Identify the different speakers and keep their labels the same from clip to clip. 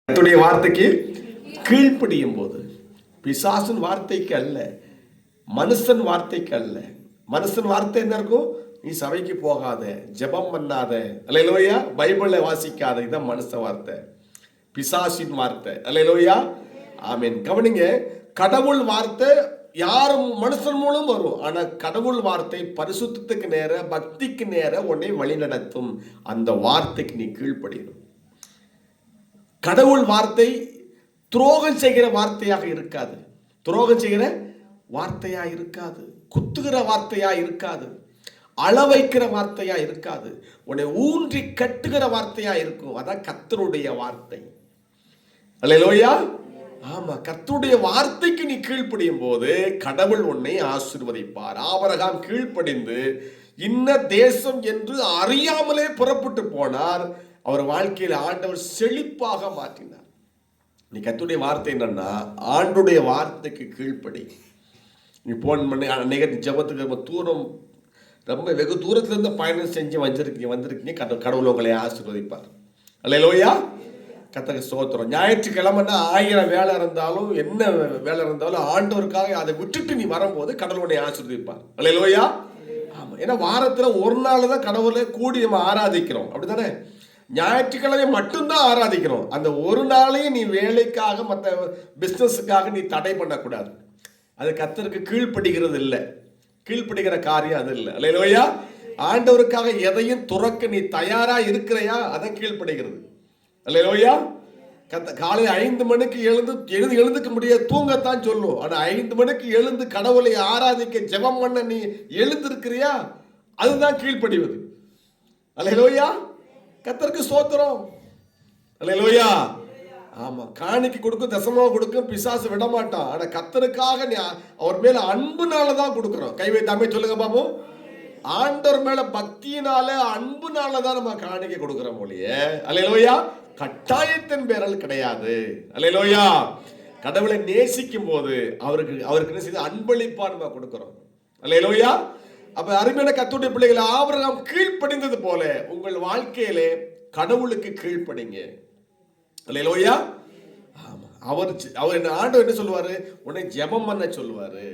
Speaker 1: கர்த்தருடைய வார்த்தைக்கு கீழ்ப்படியும் போது, பிசாசின் வார்த்தைக்கு அல்ல, மனுஷன் வார்த்தைக்கு அல்ல. மனுஷன் வார்த்தை என்ன இருக்கும்? நீ சபைக்கு போகாத, ஜெபம் பண்ணாத, அல்லேலூயா, பைபிளை வாசிக்காத. இதான் மனுஷ வார்த்தை, பிசாசின் வார்த்தை. அல்லேலூயா, ஆமென். கவனிங்க, கடவுள் வார்த்தை யாரும் மனுஷன் மூலம் வரும். ஆனா கடவுள் வார்த்தை பரிசுத்தத்துக்கு நேர, பக்திக்கு நேர உன்னை வழி நடத்தும். அந்த வார்த்தைக்கு நீ கீழ்ப்படியணும். கடவுள் வார்த்தை துரோகம் செய்கிற வார்த்தையாக இருக்காது, துரோகம் செய்கிற வார்த்தையா இருக்காது, குத்துகிற வார்த்தையா இருக்காது, அளவைக்கிற வார்த்தையா இருக்காது, உன்னை ஊன்றி கட்டுகிற வார்த்தையா இருக்கும். அதான் கர்த்தருடைய வார்த்தை. அல்லேலூயா, ஆமா. கர்த்தருடைய வார்த்தைக்கு நீ கீழ்ப்படியும் போது கடவுள் உன்னை ஆசீர்வதிப்பார். ஆபிரகாம் கீழ்ப்படிந்து இன்ன தேசம் என்று அறியாமலே புறப்பட்டு போனார். அவர் வாழ்க்கையில் ஆண்டவர் செழிப்பாக மாற்றினார். நீ கர்த்தருடைய வார்த்தை என்னன்னா, ஆண்டுடைய வார்த்தைக்கு கீழ்ப்படி. நீ போன் பண்ணி அன்னைக்கு ஜெபத்துக்கு ரொம்ப தூரம், ரொம்ப வெகு தூரத்திலிருந்து பயணம் செஞ்சு வந்திருக்கீங்க. கடவுள் உங்களை ஆசீர்வதிப்பார். அல்லேலூயா, கர்த்தருக்கு ஸ்தோத்திரம். ஞாயிற்றுக்கிழமைன்னா 1000 வேலை இருந்தாலும், என்ன வேலை இருந்தாலும், ஆண்டவருக்காக அதை விட்டுட்டு நீ வரும்போது கடவுள் உன்னை ஆசீர்வதிப்பார். அல்லேலூயா, ஆமா. ஏன்னா வாரத்துல ஒரு நாள் தான் கடவுளை கூடி நம்ம ஆராதிக்கிறோம், அப்படித்தானே? ஞாயிற்றுக்கிழமை மட்டும்தான் ஆராதிக்கிறோம். அந்த ஒரு நாளையும் நீ வேலைக்காக, மற்ற பிசினஸுக்காக நீ தடை பண்ணக்கூடாது. அது கர்த்தருக்கு கீழ்ப்படுகிறது இல்லை, கீழ்ப்படுகிற காரியம் அது இல்லை. அல்லேலூயா, ஆண்டவருக்காக எதையும் துறக்க நீ தயாரா இருக்கிறையா, அதை கீழ்ப்படுகிறது. அல்லேலூயா, காலை 5 மணிக்கு எழுந்துக்க முடியாது, தூங்கத்தான் சொல்லும். ஆனா 5 மணிக்கு எழுந்து கடவுளை ஆராதிக்க ஜெபம் பண்ண நீ எழுந்திருக்கிறியா, அதுதான் கீழ்ப்படிவது. அல்லேலூயா, கர்த்தருக்கு ஸ்தோத்திரம். அல்லேலூயா, ஆமா. காணிக்கை கொடுக்கும், தசமாக கொடுக்கும், பிசாசு விட மாட்டான். ஆனா கர்த்தருக்காக நீ அவர் மேல அன்புனாலதான் கொடுக்கிறோம். கை வைத்தாமே சொல்லுங்க பாப்போம். ஆண்டவர் மேல பக்தியினால, அன்புனால தான் நம்ம காணிக்கை கொடுக்கிறோம் மொழிய. அல்லேலூயா, கட்டாயத்தின் பேரல் கிடையாது. அல்லேலூயா, கடவுளை நேசிக்கும் போது அவருக்கு என்ன செய்து அன்பளிப்பா நம்ம கொடுக்கிறோம். அல்லேலூயா, அப்ப அருமையான கர்த்தருடைய பிள்ளைகளை, ஆபிரகாம் கீழ்ப்படிந்தது போல உங்கள் வாழ்க்கையிலே கடவுளுக்கு கீழ்ப்படிங்க. அல்லேலூயா, ஆமா. அவர் ஆண்டவர் என்ன சொல்லுவாரு? உன்னை ஜெபம் பண்ண சொல்லுவாரு.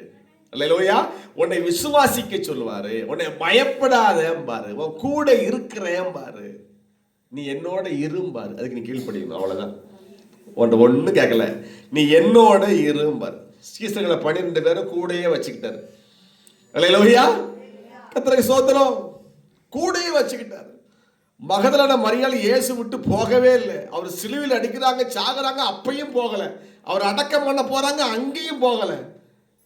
Speaker 1: அல்லேலூயா, உன்னை விசுவாசிக்க சொல்லுவாரு. உன்னை பயப்படாதேன் பாரு, உன் கூட இருக்கிறேன் பாரு, நீ என்னோட இரும்பாரு. அதுக்கு நீ கீழ்ப்படிக்கணும், அவ்வளவுதான். ஒண்ணு கேட்கல, நீ என்னோட இரும்பாரு. சீசர்களை 12 பேரும் கூடையே வச்சுக்கிட்டாரு. அல்லேலூயா, கர்த்தருக்கு ஸ்தோத்திரம். கூடையே வச்சுக்கிட்டாரு. மகதலேனா மரியாள் இயேசு விட்டு போகவே இல்லை. அவர் சிலுவையில் அடிக்கிறாங்க, சாகுறாங்க, அப்பையும் போகல. அவர் அடக்கம் பண்ண போறாங்க, அங்கேயும் போகல.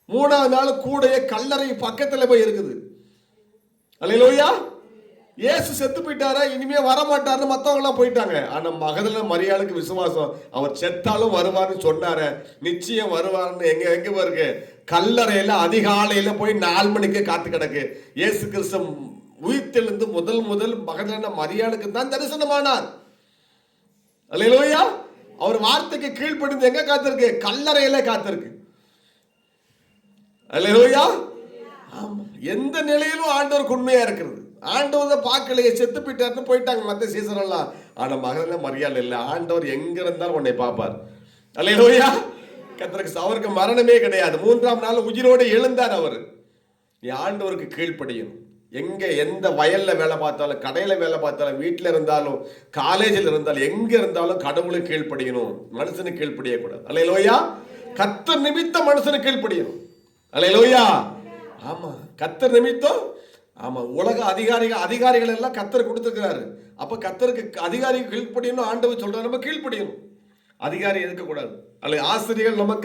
Speaker 1: 3ஆவது நாள் கூடைய கல்லறை பக்கத்துல போய் இருக்குது. அல்லேலூயா, இயேசு செத்து போயிட்டாரா, இனிமே வரமாட்டாருன்னு மத்தவங்க எல்லாம் போயிட்டாங்க. ஆனா மகதலேனா மரியாளுக்கு விசுவாசம், அவர் செத்தாலும் வருவாருன்னு சொன்னாரு, நிச்சயம் வருவாருன்னு. எங்க இருக்கு? கல்லறையில அதிகாலையில போய் 4 மணிக்கு காத்து கிடக்கு. இயேசு கிறிஸ்து உயிர்த்தெழுந்து முதல் மகதலேனா மரியாளுக்கு தான் தரிசனமானார். அல்லேலூயா, அவர் வார்த்தைக்கு கீழ்ப்படிந்து எங்க காத்திருக்கு? கல்லறையில காத்திருக்கு. அல்லேலூயா, ஆமா. எந்த நிலையிலும் ஆண்டவருக்கு உண்மையா இருக்கிறது. ஆண்டவர் பார்க்கலையே, செத்து போயிட்டாருன்னு போயிட்டாங்க மத்த சீசர் எல்லாம். ஆனா மகதலேனா மரியாள் இல்லை. ஆண்டவர் எங்க இருந்தாலும் உன்னை பார்ப்பார். அல்லேலூயா, கர்த்தருக்கு அவருக்கு மரணமே கிடையாது. 3ஆம் நாள் உயிரோடு எழுந்தார் அவர். நீ ஆண்டவருக்கு கீழ்ப்படியும். எந்த வயல்ல வேலை பார்த்தாலும், கடையில வேலை பார்த்தாலும், வீட்டில் இருந்தாலும், காலேஜில் இருந்தாலும், எங்க இருந்தாலும் கடவுளுக்கு கீழ்ப்படியணும், மனுஷனுக்கு கீழ்ப்படியக்கூடாது. அல்லேலூயா, கர்த்தர் நிமித்தம் மனுஷனுக்கு கீழ்ப்படியணும். அல்லேலூயா, ஆமா. கர்த்தர் நிமித்தம், ஆமா. உலக அதிகாரிகள் எல்லாம் கர்த்தர் கொடுத்துருக்கிறாரு. அப்ப கர்த்தருக்கு அதிகாரிகள் கீழ்ப்படியணும். ஆண்டவர் சொல்றாரு, நம்ம கீழ்ப்படியணும். அதிகாரி இருக்கக்கூடாது. அல்ல ஆசிரியர்கள் நமக்கு